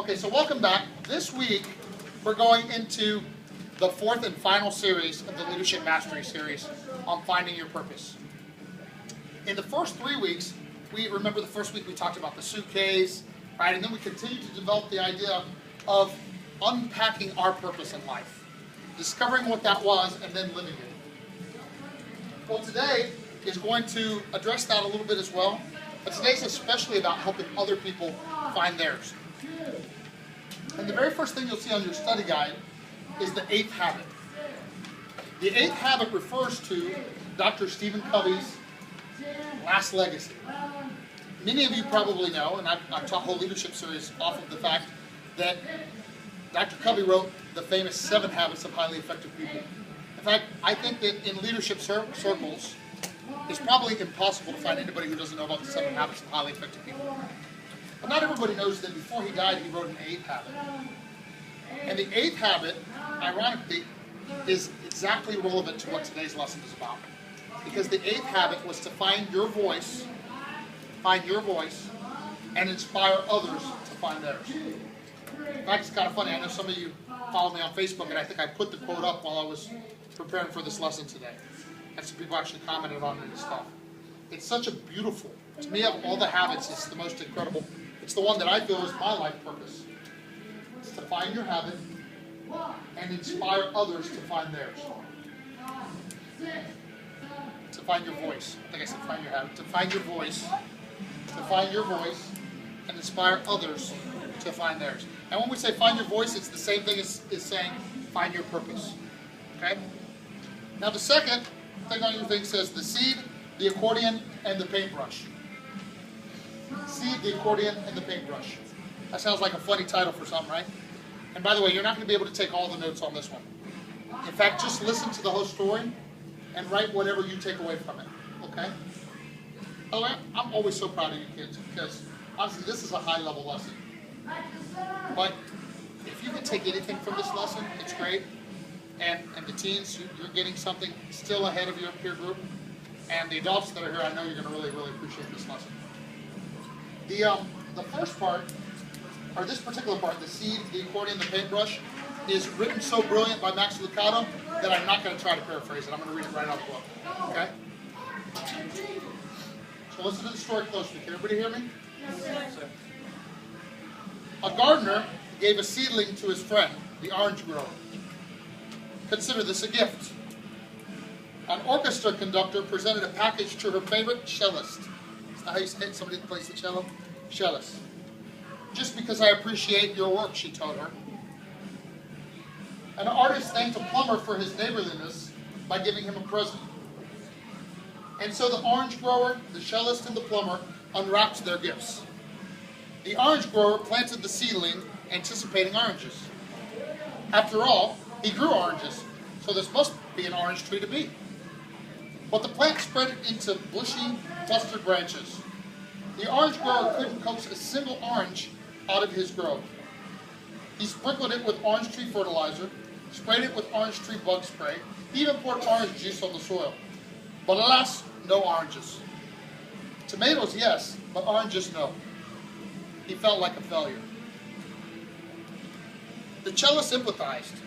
Okay, so welcome back. This week, we're going into the fourth and final series of the Leadership Mastery series on finding your purpose. In the first 3 weeks, remember the first week we talked about the suitcase, right? And then we continued to develop the idea of unpacking our purpose in life, discovering what that was, and then living it. Well, today is going to address that a little bit as well, but today's especially about helping other people find theirs. And the very first thing you'll see on your study guide is the 8th habit. The 8th habit refers to Dr. Stephen Covey's last legacy. Many of you probably know, and I've taught whole leadership series off of the fact that Dr. Covey wrote the famous 7 habits of highly effective people. In fact, I think that in leadership circles, it's probably impossible to find anybody who doesn't know about the 7 habits of highly effective people. But not everybody knows that before he died, he wrote an 8th habit. And the 8th habit, ironically, is exactly relevant to what today's lesson is about. Because the 8th habit was to find your voice, and inspire others to find theirs. In fact, it's kind of funny. I know some of you follow me on Facebook, and I think I put the quote up while I was preparing for this lesson today. And some people actually commented on it and stuff. It's such a beautiful, to me, of all the habits, it's the most incredible. It's the one that I feel is my life purpose. It's to find your habit and inspire others to find theirs. To find your voice. I think I said find your habit. To find your voice. To find your voice and inspire others to find theirs. And when we say find your voice, it's the same thing as saying find your purpose. Okay? Now the second thing on your thing says the seed, the accordion, and the paintbrush. Seed, the accordion, and the paintbrush. That sounds like a funny title for something, right? And by the way, you're not going to be able to take all the notes on this one. In fact, just listen to the whole story and write whatever you take away from it. Okay? By the way, I'm always so proud of you kids because, honestly, this is a high-level lesson. But if you can take anything from this lesson, it's great. And the teens, you're getting something still ahead of your peer group. And the adults that are here, I know you're going to really, really appreciate this lesson. The first part, or this particular part, the seed, the accordion, the paintbrush, is written so brilliant by Max Lucado that I'm not going to try to paraphrase it. I'm going to read it right out of the book. Okay? So listen to the story closely. Can everybody hear me? Yes, sir. A gardener gave a seedling to his friend, the orange grower. Consider this a gift. An orchestra conductor presented a package to her favorite cellist. Is that how you say it? Somebody that plays the cello? Cellist. Just because I appreciate your work, she told her. An artist thanked a plumber for his neighborliness by giving him a present. And so the orange grower, the cellist, and the plumber unwrapped their gifts. The orange grower planted the seedling, anticipating oranges. After all, he grew oranges, so this must be an orange tree to be. But the plant spread into bushy, clustered branches. The orange grower couldn't coax a single orange out of his grove. He sprinkled it with orange tree fertilizer, sprayed it with orange tree bug spray, he even poured orange juice on the soil. But alas, no oranges. Tomatoes, yes, but oranges, no. He felt like a failure. The cellist empathized.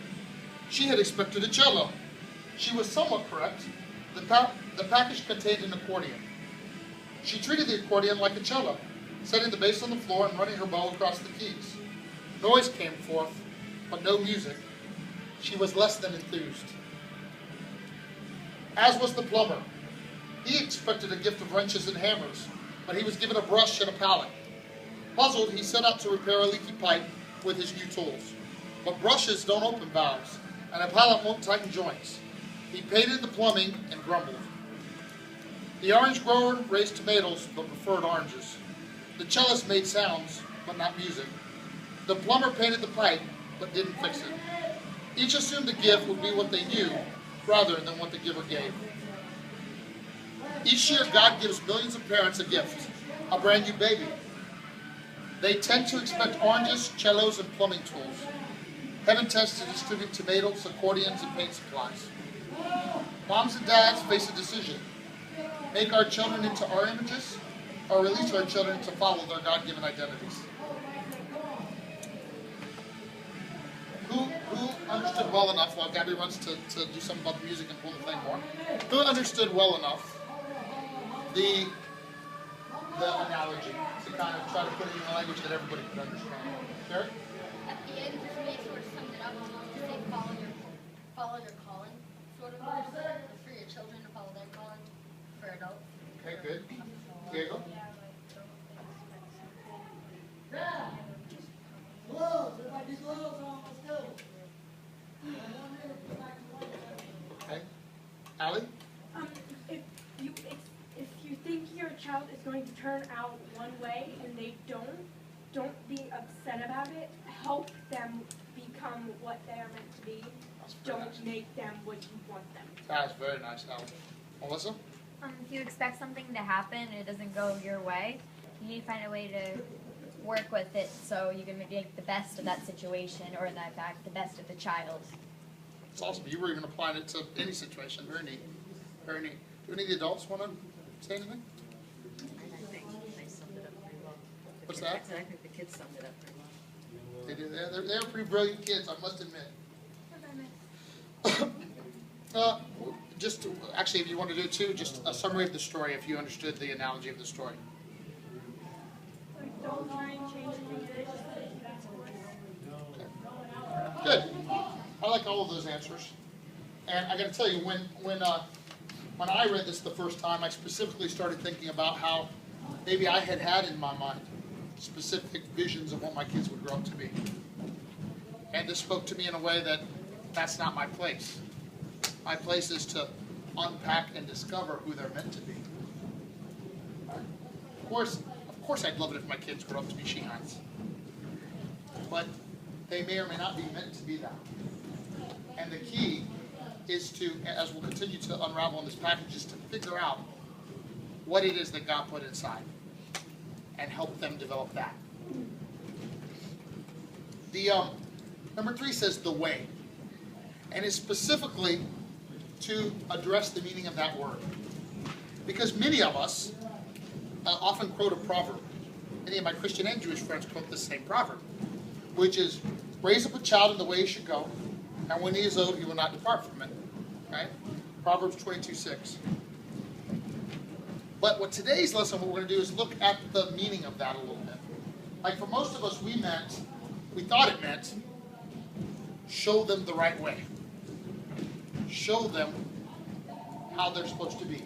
She had expected a cello. She was somewhat correct. The package contained an accordion. She treated the accordion like a cello, setting the bass on the floor and running her bow across the keys. Noise came forth, but no music. She was less than enthused. As was the plumber. He expected a gift of wrenches and hammers, but he was given a brush and a palette. Puzzled, he set out to repair a leaky pipe with his new tools. But brushes don't open valves, and a palette won't tighten joints. He painted the plumbing and grumbled. The orange grower raised tomatoes, but preferred oranges. The cellist made sounds, but not music. The plumber painted the pipe, but didn't fix it. Each assumed the gift would be what they knew, rather than what the giver gave. Each year, God gives millions of parents a gift, a brand new baby. They tend to expect oranges, cellos, and plumbing tools. Heaven tends to distribute tomatoes, accordions, and paint supplies. Moms and dads face a decision. Make our children into our images, or release our children to follow their God-given identities. understood well enough, while Gabby runs to do something about the music and pull the thing more, who understood well enough the analogy to kind of try to put it in a language that everybody could understand? Sherry? At the end, for me, sort of summed it up to say follow your calling, sort of. For your children to follow their calling, for adults. Okay, good. Diego? Okay. Allie? If you think your child is going to turn out one way and they don't be upset about it. Help them become what they are meant to be. Don't make them what you want them. That's very nice, Allie. Melissa? If you expect something to happen and it doesn't go your way, you need to find a way to work with it so you can make the best of that situation, or in that fact, the best of the child. It's awesome. You were even applying it to any situation. Very neat. Very neat. Do any of the adults want to say anything? I think they summed it up pretty well. What's that? I think the kids summed it up pretty well. They do. They're pretty brilliant kids, I must admit. Actually, if you want to do it too, just a summary of the story if you understood the analogy of the story. Like, don't try and change anything. Okay. Good. I like all of those answers. And I got to tell you, when I read this the first time, I specifically started thinking about how maybe I had in my mind specific visions of what my kids would grow up to be. And this spoke to me in a way that that's not my place. My place is to unpack and discover who they're meant to be. Of course, I'd love it if my kids grew up to be Shihans. But they may or may not be meant to be that. And the key is to, as we'll continue to unravel in this package, is to figure out what it is that God put inside and help them develop that. The number 3 says the way, and it's specifically to address the meaning of that word, because many of us often quote a proverb. Many of my Christian and Jewish friends quote the same proverb, which is, "Raise up a child in the way he should go, and when he is old, he will not depart from it." Right? Proverbs 22:6. But what today's lesson, what we're going to do is look at the meaning of that a little bit. Like for most of us, we thought it meant, show them the right way. Show them how they're supposed to be.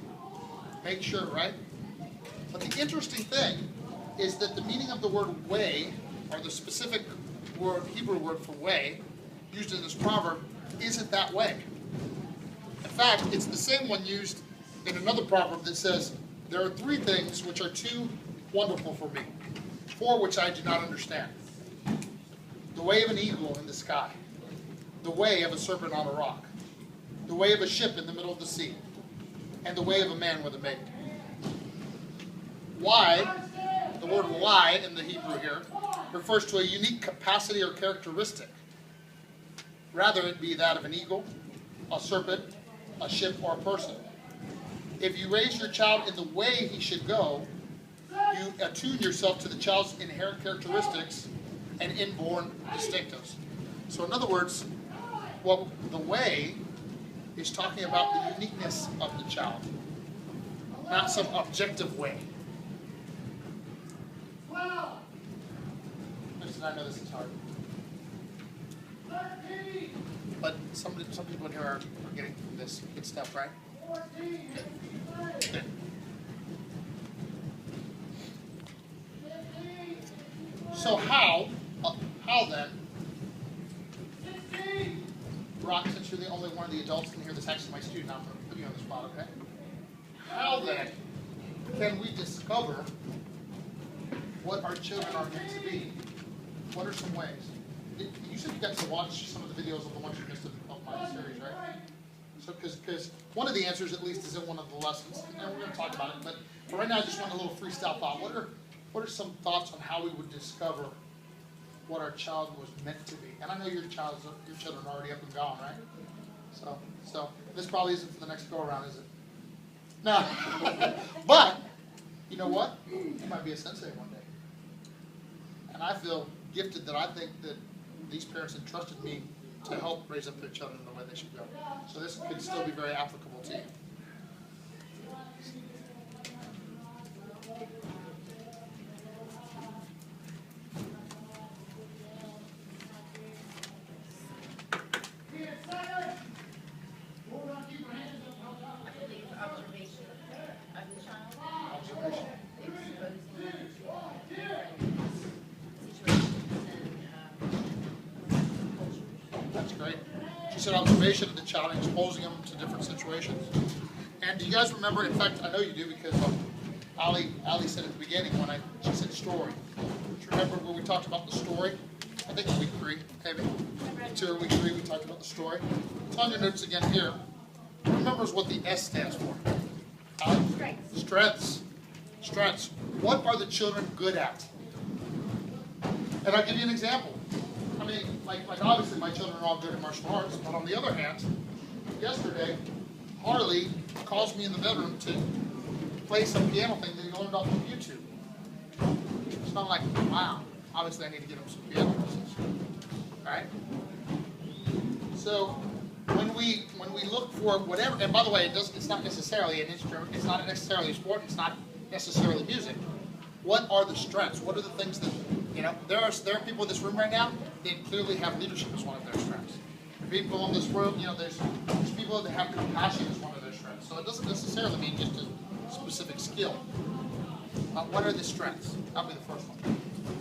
Make sure, right? But the interesting thing is that the meaning of the word way, or the specific word, Hebrew word for way, used in this proverb, isn't that way. In fact, it's the same one used in another proverb that says, "There are 3 things which are too wonderful for me, 4 which I do not understand. The way of an eagle in the sky, the way of a serpent on a rock, the way of a ship in the middle of the sea, and the way of a man with a maid." Why, the word why in the Hebrew here, refers to a unique capacity or characteristic. Rather it be that of an eagle, a serpent, a ship, or a person. If you raise your child in the way he should go, you attune yourself to the child's inherent characteristics and inborn distinctives. So in other words, well, the way is talking about the uniqueness of the child, not some objective way. Listen, I know this is hard, but some people in here are getting this good stuff, right? Good. So how then, Brock, since you're the only one of the adults in here that's actually my student, I'm going to put you on the spot, okay? How then can we discover what our children are meant to be? What are some ways? You said you got to watch some of the videos of the ones you missed of my series, right? So, because one of the answers, at least, is in one of the lessons, and we're going to talk about it. But for right now, I just want a little freestyle thought. What are some thoughts on how we would discover what our child was meant to be? And I know your children are already up and gone, right? So this probably isn't for the next go around, is it? No. But you know what? You might be a sensei one day. And I feel gifted that I think that these parents entrusted me to help raise up their children in the way they should go. So this could still be very applicable to you. I believe observation of the child, Observation. exposing them to different situations and cultures. That's great. She said observation of the child, exposing them to different situations. And do you guys remember, in fact, I know you do because Ali said at the beginning when she said story. Do you remember where we talked about the story? I think in week 3, maybe. Week 2 or week 3, we talked about the story. It's on your notes again here. Who remembers what the S stands for? Strengths. Strengths. Strengths. What are the children good at? And I'll give you an example. I mean, like obviously my children are all good at martial arts, but on the other hand, yesterday, Harley calls me in the bedroom to play some piano thing that he learned off of YouTube. It's not like, wow, obviously I need to get him some piano lessons. Alright? So when we look for whatever, and by the way, it's not necessarily an instrument, it's not necessarily a sport, it's not necessarily music. What are the strengths? What are the things that, there are people in this room right now, they clearly have leadership as one of their strengths. People in this room, there's people that have compassion as one of their strengths. So it doesn't necessarily mean just a specific skill. What are the strengths? That'll be the first one.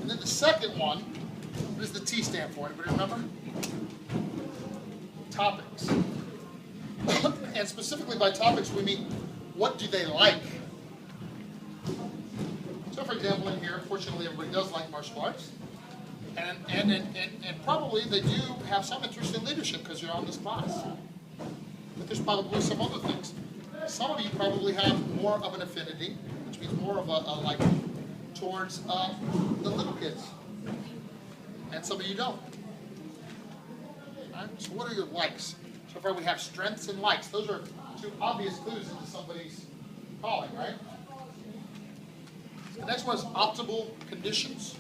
And then the second one, what does the T stand for? Anybody remember? Topics. And specifically by topics, we mean, what do they like? So for example, in here, fortunately everybody does like martial arts. And probably they do have some interest in leadership because you're on this class. But there's probably some other things. Some of you probably have more of an affinity, which means more of a like towards the little kids. And some of you don't. Right? So what are your likes? So far we have strengths and likes. Those are 2 obvious clues into somebody's calling, right? The next one is optimal conditions.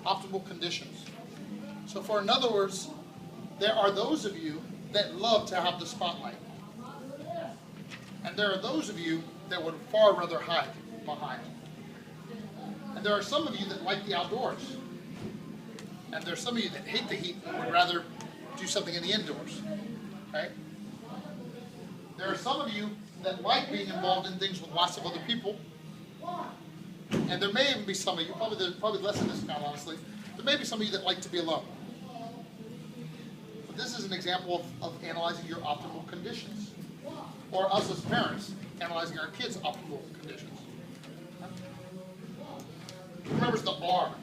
Optimal conditions. So in other words, there are those of you that love to have the spotlight. And there are those of you that would far rather hide behind. And there are some of you that like the outdoors. And there are some of you that hate the heat and would rather do something in the indoors. Okay? There are some of you that like being involved in things with lots of other people. And there may even be some of you, probably less in this count, honestly, there may be some of you that like to be alone. But this is an example of analyzing your optimal conditions. Or us as parents, analyzing our kids' optimal conditions. Who remembers the R?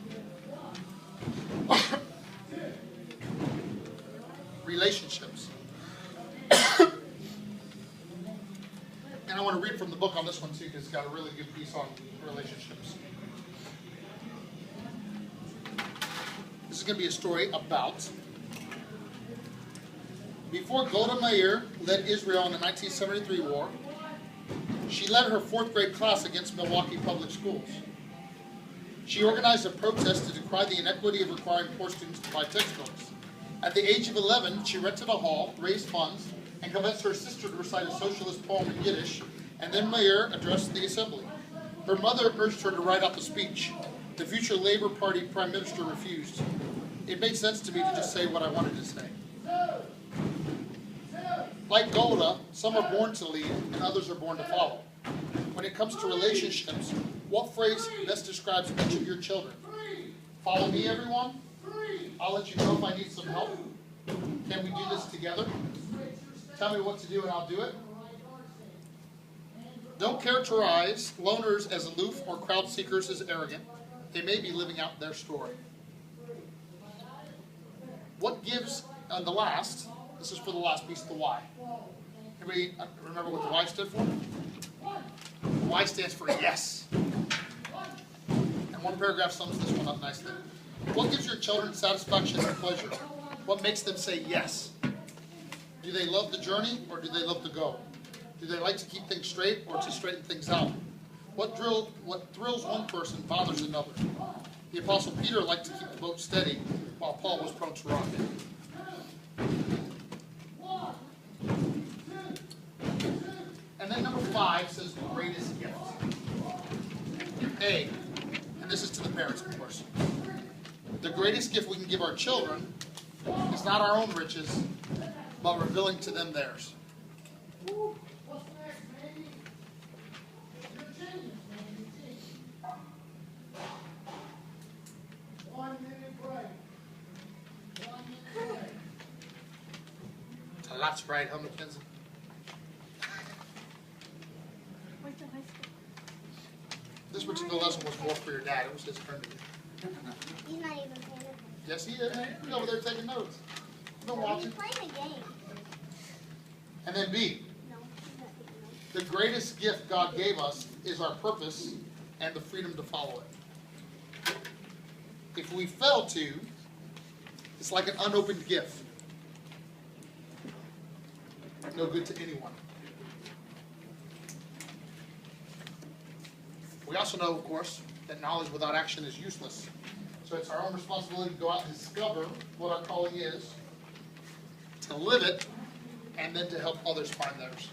Relationships. And I want to read from the book on this one too, because it's got a really good piece on relationships. This is going to be a story about before Golda Meir led Israel in the 1973 war. She led her 4th grade class against Milwaukee Public Schools. She organized a protest to decry the inequity of requiring poor students to buy textbooks. At the age of 11, she rented a hall, raised funds, and convinced her sister to recite a socialist poem in Yiddish, and then Meir addressed the assembly. Her mother urged her to write out the speech. The future Labour Party Prime Minister refused. It made sense to me to just say what I wanted to say. Like Golda, some are born to lead and others are born to follow. When it comes to relationships, what phrase best describes each of your children? Follow me, everyone. I'll let you know if I need some help. Can we do this together? Tell me what to do and I'll do it. Don't characterize loners as aloof or crowd seekers as arrogant. They may be living out their story. What gives, the last, this is for the last piece, the why. Everybody remember what the Y stood for? The Y stands for yes. And one paragraph sums this one up nicely. What gives your children satisfaction and pleasure? What makes them say yes? Do they love the journey or do they love the goal? Do they like to keep things straight or to straighten things out? What thrills one person bothers another. The Apostle Peter liked to keep the boat steady while Paul was prone to rock it. The greatest gift we can give our children is not our own riches, but revealing to them theirs. That's right, huh, Mackenzie? Wait till high school. This particular lesson was more for your dad. It was his turn to do. He's not even paying attention. Yes, he is. He's over there taking notes. He's been He's watching. playing a game. And then B, No, he's not taking notes. the greatest gift God gave us is our purpose and the freedom to follow it. If we fail to, it's like an unopened gift. No good to anyone. We also know, of course, that knowledge without action is useless. So it's our own responsibility to go out and discover what our calling is, to live it, and then to help others find theirs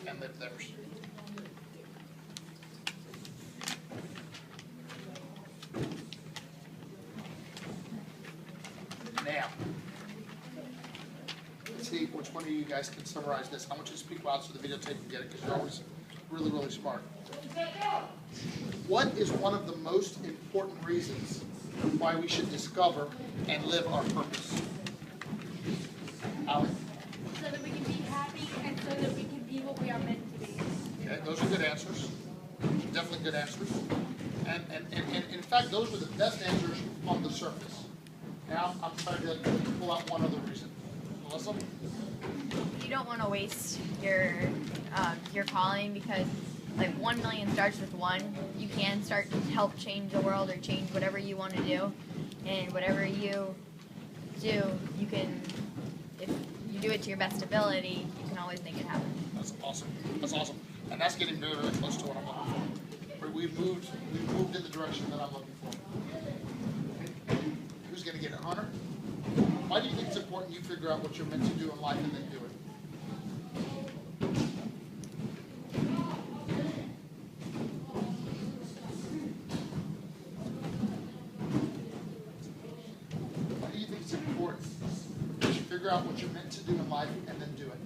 and live theirs. Now, let's see which one of you guys can summarize this. I want you to speak loud so the videotape can get it because you're always really, really smart. What is one of the most important reasons why we should discover and live our purpose? Allie? So that we can be happy and so that we can be what we are meant to be. Okay, those are good answers. Definitely good answers. And in fact, those were the best answers on the surface. Now I'm trying to pull out one other reason. Melissa? You don't want to waste your calling because like 1 million starts with one. You can start to help change the world or change whatever you want to do, and whatever you do, you can. If you do it to your best ability, you can always make it happen. That's awesome. That's awesome. And that's getting very, very close to what I'm looking for. We've moved in the direction that I'm looking for. Who's going to get it? Hunter? Why do you think it's important you figure out what you're meant to do in life and then do it? Why do you think it's important that you figure out what you're meant to do in life and then do it?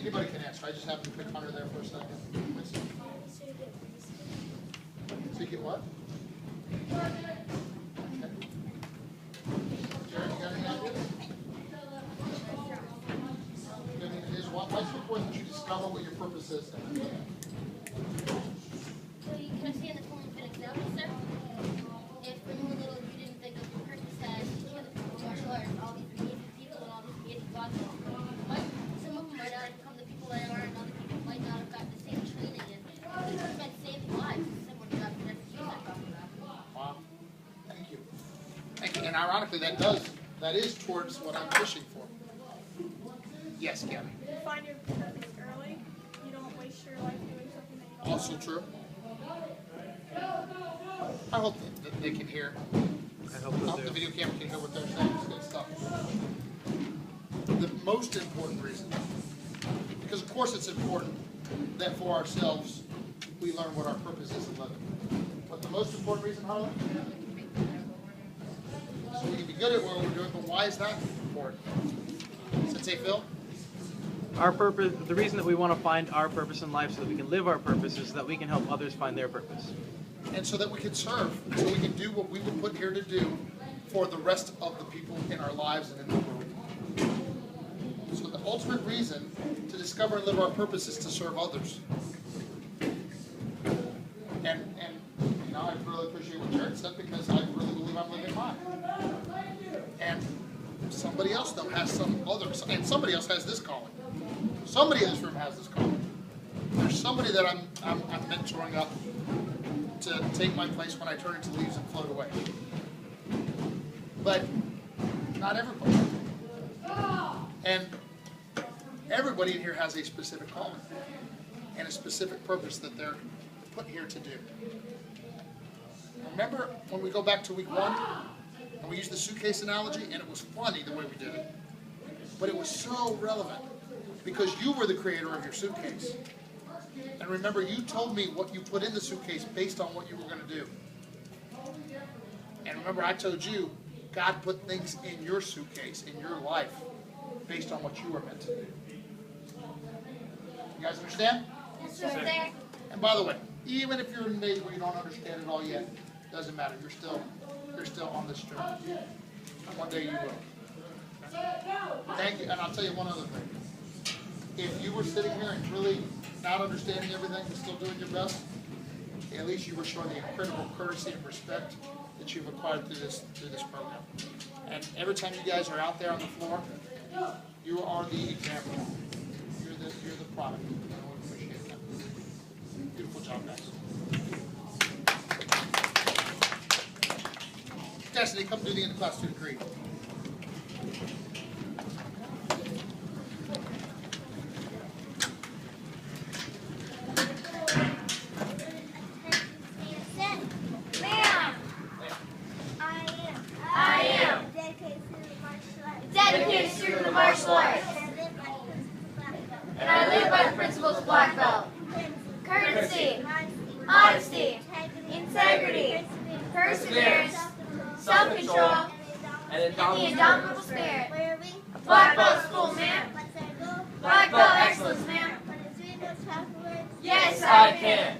Anybody can answer. I just happened to pick Hunter there for a second. So you get what? Okay. Jared, you got any ideas? Why is it important that you discover what your purpose is? So you can I say in the following good example, sir? If when you were little you didn't think of your purpose as teaching other people martial arts, all these amazing people and all these amazing gods, but some of them might not have become the people they are, and other people might not have gotten the same training and spent saving lives. Someone got the refugees I talked about. Wow. Thank you. Thank you. And ironically, that is towards what I'm fishing for. Yes, Gabby. Find your purpose early. You don't waste your life doing something that you don't Also true. I hope that they can hear. I hope I hope the video camera can hear what they're saying. It's good stuff. The most important reason, because of course it's important that for ourselves we learn what our purpose is in living. But the most important reason, Harlan? So we can be good at what we're doing, but why is that important? Sensei Phil? Our purpose, the reason that we want to find our purpose in life so that we can live our purpose is so that we can help others find their purpose. And so that we can serve, so we can do what we were put here to do for the rest of the people in our lives and in the world. So the ultimate reason to discover and live our purpose is to serve others. And you know, I really appreciate what Jared said because I really believe I'm living mine. And somebody else though has some other, and somebody else has this calling. Somebody in this room has this calling. There's somebody that I'm mentoring up to take my place when I turn into leaves and float away. But not everybody. And everybody in here has a specific calling and a specific purpose that they're put here to do. Remember when we go back to week 1 and we used the suitcase analogy and it was funny the way we did it. But it was so relevant because you were the creator of your suitcase. And remember, you told me what you put in the suitcase based on what you were going to do. And remember, I told you, God put things in your suitcase, in your life, based on what you were meant to do. You guys understand? Yes, sir. And by the way, even if you're in a age where you don't understand it all yet, doesn't matter. You're still on this journey. One day you will. Thank you. And I'll tell you one other thing. If you were sitting here and really not understanding everything and still doing your best, at least you were showing the incredible courtesy and respect that you've acquired through this program. And every time you guys are out there on the floor, you are the example. You're the product. And we appreciate that. Beautiful job, guys. Destiny, come do the end of class student greet. Dedicated to the martial arts. And I live by the principles of black belt. Courtesy, honesty, integrity, perseverance, self-control, and the indomitable spirit. Black belt school, ma'am. Black belt excellence, ma'am. Yes, I can.